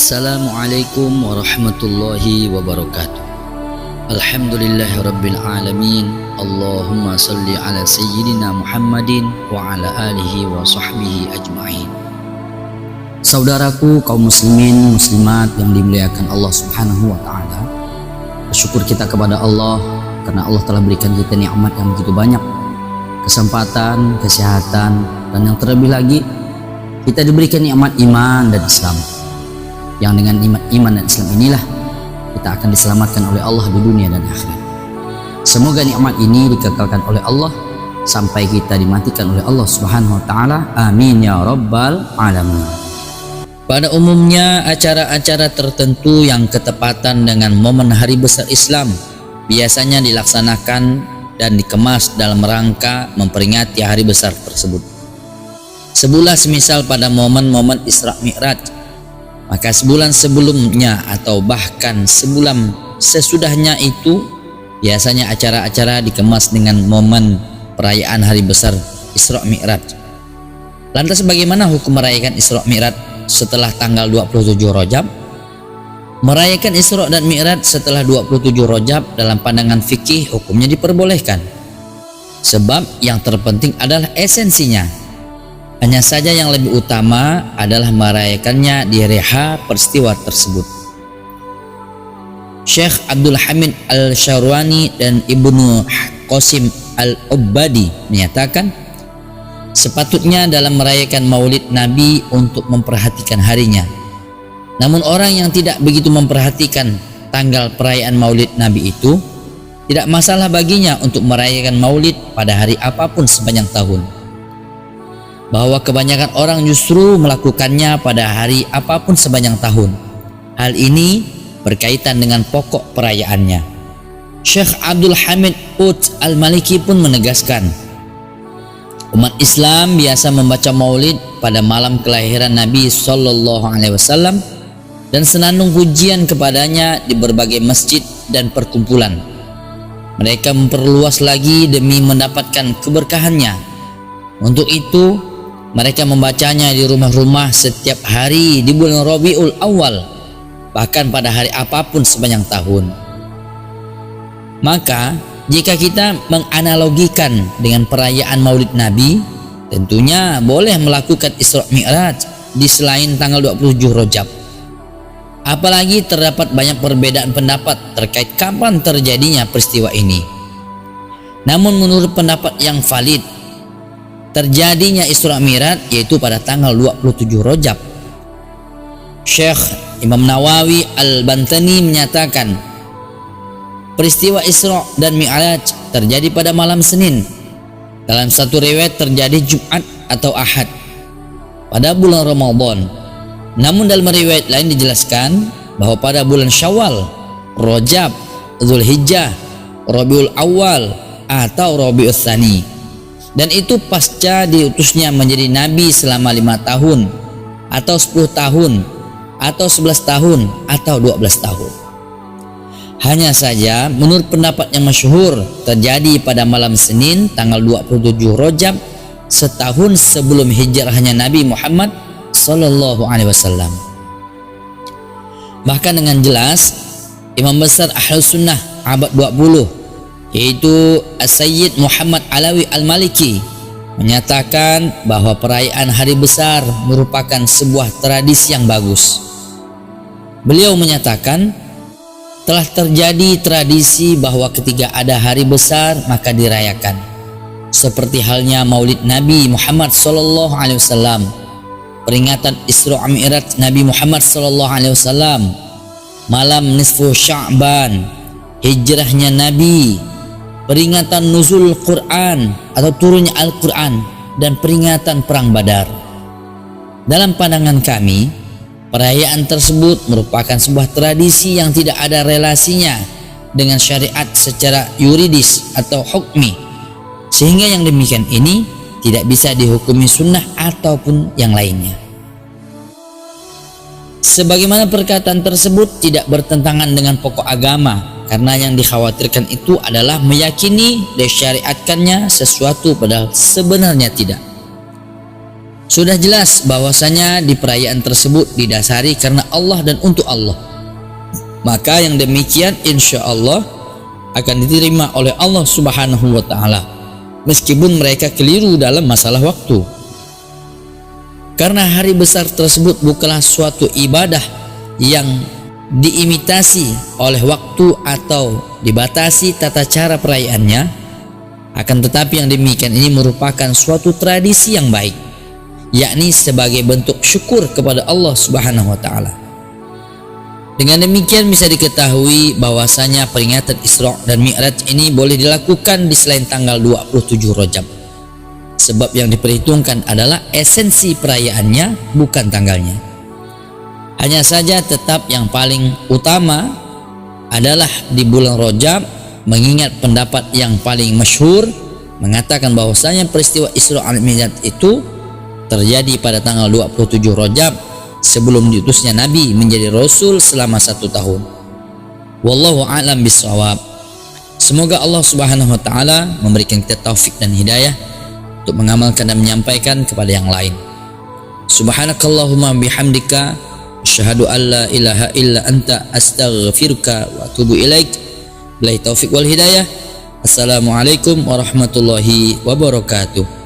Assalamualaikum warahmatullahi wabarakatuh. Alhamdulillahirabbil alamin. Allahumma salli ala sayyidina Muhammadin wa ala alihi wa sahbihi ajma'in. Saudaraku kaum muslimin muslimat yang dimuliakan Allah Subhanahu wa taala. Bersyukur kita kepada Allah karena Allah telah berikan kita nikmat yang begitu banyak. Kesempatan, kesehatan, dan yang terlebih lagi kita diberikan nikmat iman dan Islam. Yang dengan iman dan Islam inilah kita akan diselamatkan oleh Allah di dunia dan akhirat. Semoga nikmat ini dikekalkan oleh Allah sampai kita dimatikan oleh Allah Subhanahu wa taala. Amin ya rabbal alamin. Pada umumnya acara-acara tertentu yang ketepatan dengan momen hari besar Islam biasanya dilaksanakan dan dikemas dalam rangka memperingati hari besar tersebut. Sebulan semisal pada momen-momen Isra Mi'raj, maka sebulan sebelumnya atau bahkan sebulan sesudahnya itu biasanya acara-acara dikemas dengan momen perayaan hari besar Isra Mi'raj. Lantas bagaimana hukum merayakan Isra Mi'raj setelah tanggal 27 Rajab? Merayakan Isra dan Mi'raj setelah 27 Rajab dalam pandangan fikih hukumnya diperbolehkan. Sebab yang terpenting adalah esensinya. Hanya saja yang lebih utama adalah merayakannya di reha peristiwa tersebut. Syekh Abdul Hamid Al-Syarwani dan Ibnu Qasim Al-Ubbadi menyatakan, sepatutnya dalam merayakan maulid Nabi untuk memperhatikan harinya. Namun orang yang tidak begitu memperhatikan tanggal perayaan maulid Nabi itu, tidak masalah baginya untuk merayakan maulid pada hari apapun sepanjang tahun. Bahwa kebanyakan orang justru melakukannya pada hari apapun sepanjang tahun. Hal ini berkaitan dengan pokok perayaannya. Syekh Abdul Hamid Al-Maliki pun menegaskan, umat Islam biasa membaca maulid pada malam kelahiran Nabi SAW dan senandung pujian kepadanya di berbagai masjid dan perkumpulan. Mereka memperluas lagi demi mendapatkan keberkahannya. Untuk itu mereka membacanya di rumah-rumah setiap hari di bulan Rabiul Awal, bahkan pada hari apapun sepanjang tahun. Maka jika kita menganalogikan dengan perayaan Maulid Nabi, tentunya boleh melakukan Isra Mi'raj di selain tanggal 27 Rajab. Apalagi terdapat banyak perbedaan pendapat terkait kapan terjadinya peristiwa ini. Namun menurut pendapat yang valid, terjadinya Isra Mi'raj yaitu pada tanggal 27 Rajab. Syekh Imam Nawawi Al-Bantani menyatakan, peristiwa Isra dan Mi'raj terjadi pada malam Senin. Dalam satu riwayat terjadi Jumat atau Ahad pada bulan Ramadan. Namun dalam riwayat lain dijelaskan bahwa pada bulan Syawal, Rajab, Zulhijjah, Rabiul Awal atau Rabiul Tsani. Dan itu pasca diutusnya menjadi nabi selama 5 tahun atau 10 tahun atau 11 tahun atau 12 tahun. Hanya saja menurut pendapat yang masyhur terjadi pada malam Senin tanggal 27 Rajab setahun sebelum hijrahnya Nabi Muhammad sallallahu alaihi wasallam. Bahkan dengan jelas Imam besar Ahlus Sunnah abad 20 yaitu As-Sayyid Muhammad Alawi Al-Maliki menyatakan bahwa perayaan hari besar merupakan sebuah tradisi yang bagus. Beliau menyatakan telah terjadi tradisi bahwa ketika ada hari besar maka dirayakan, seperti halnya Maulid Nabi Muhammad sallallahu alaihi wasallam, peringatan Isra Mi'raj Nabi Muhammad sallallahu alaihi wasallam, malam nisfu Sya'ban, hijrahnya Nabi, peringatan nuzul Quran atau turunnya Al-Quran, dan peringatan perang Badar. Dalam pandangan kami, perayaan tersebut merupakan sebuah tradisi yang tidak ada relasinya dengan syariat secara yuridis atau hukmi, sehingga yang demikian ini tidak bisa dihukumi sunnah ataupun yang lainnya. Sebagaimana perkataan tersebut tidak bertentangan dengan pokok agama, karena yang dikhawatirkan itu adalah meyakini disyariatkannya sesuatu padahal sebenarnya tidak. Sudah jelas bahwasanya di perayaan tersebut didasari karena Allah dan untuk Allah. Maka yang demikian insya Allah akan diterima oleh Allah Subhanahu wa Ta'ala, meskipun mereka keliru dalam masalah waktu. Karena hari besar tersebut bukanlah suatu ibadah yang diimitasi oleh waktu atau dibatasi tata cara perayaannya, akan tetapi yang demikian ini merupakan suatu tradisi yang baik, yakni sebagai bentuk syukur kepada Allah Subhanahu wa Ta'ala. Dengan demikian bisa diketahui bahwasanya peringatan Isra dan Mi'raj ini boleh dilakukan di selain tanggal 27 Rajab, sebab yang diperhitungkan adalah esensi perayaannya, bukan tanggalnya. Hanya saja tetap yang paling utama adalah di bulan Rajab, mengingat pendapat yang paling masyhur mengatakan bahwasanya peristiwa Isra dan Mi'raj itu terjadi pada tanggal 27 Rajab sebelum diutusnya Nabi menjadi Rasul selama 1 tahun. Wallahu a'lam bishawab. Semoga Allah Subhanahu wa Ta'ala memberikan kita taufik dan hidayah untuk mengamalkan dan menyampaikan kepada yang lain. Subhanakallahumma bihamdika asyhadu an la ilaha illa anta astaghfiruka wa atubu ilaik. Billahi taufik wal hidayah. Assalamualaikum warahmatullahi wabarakatuh.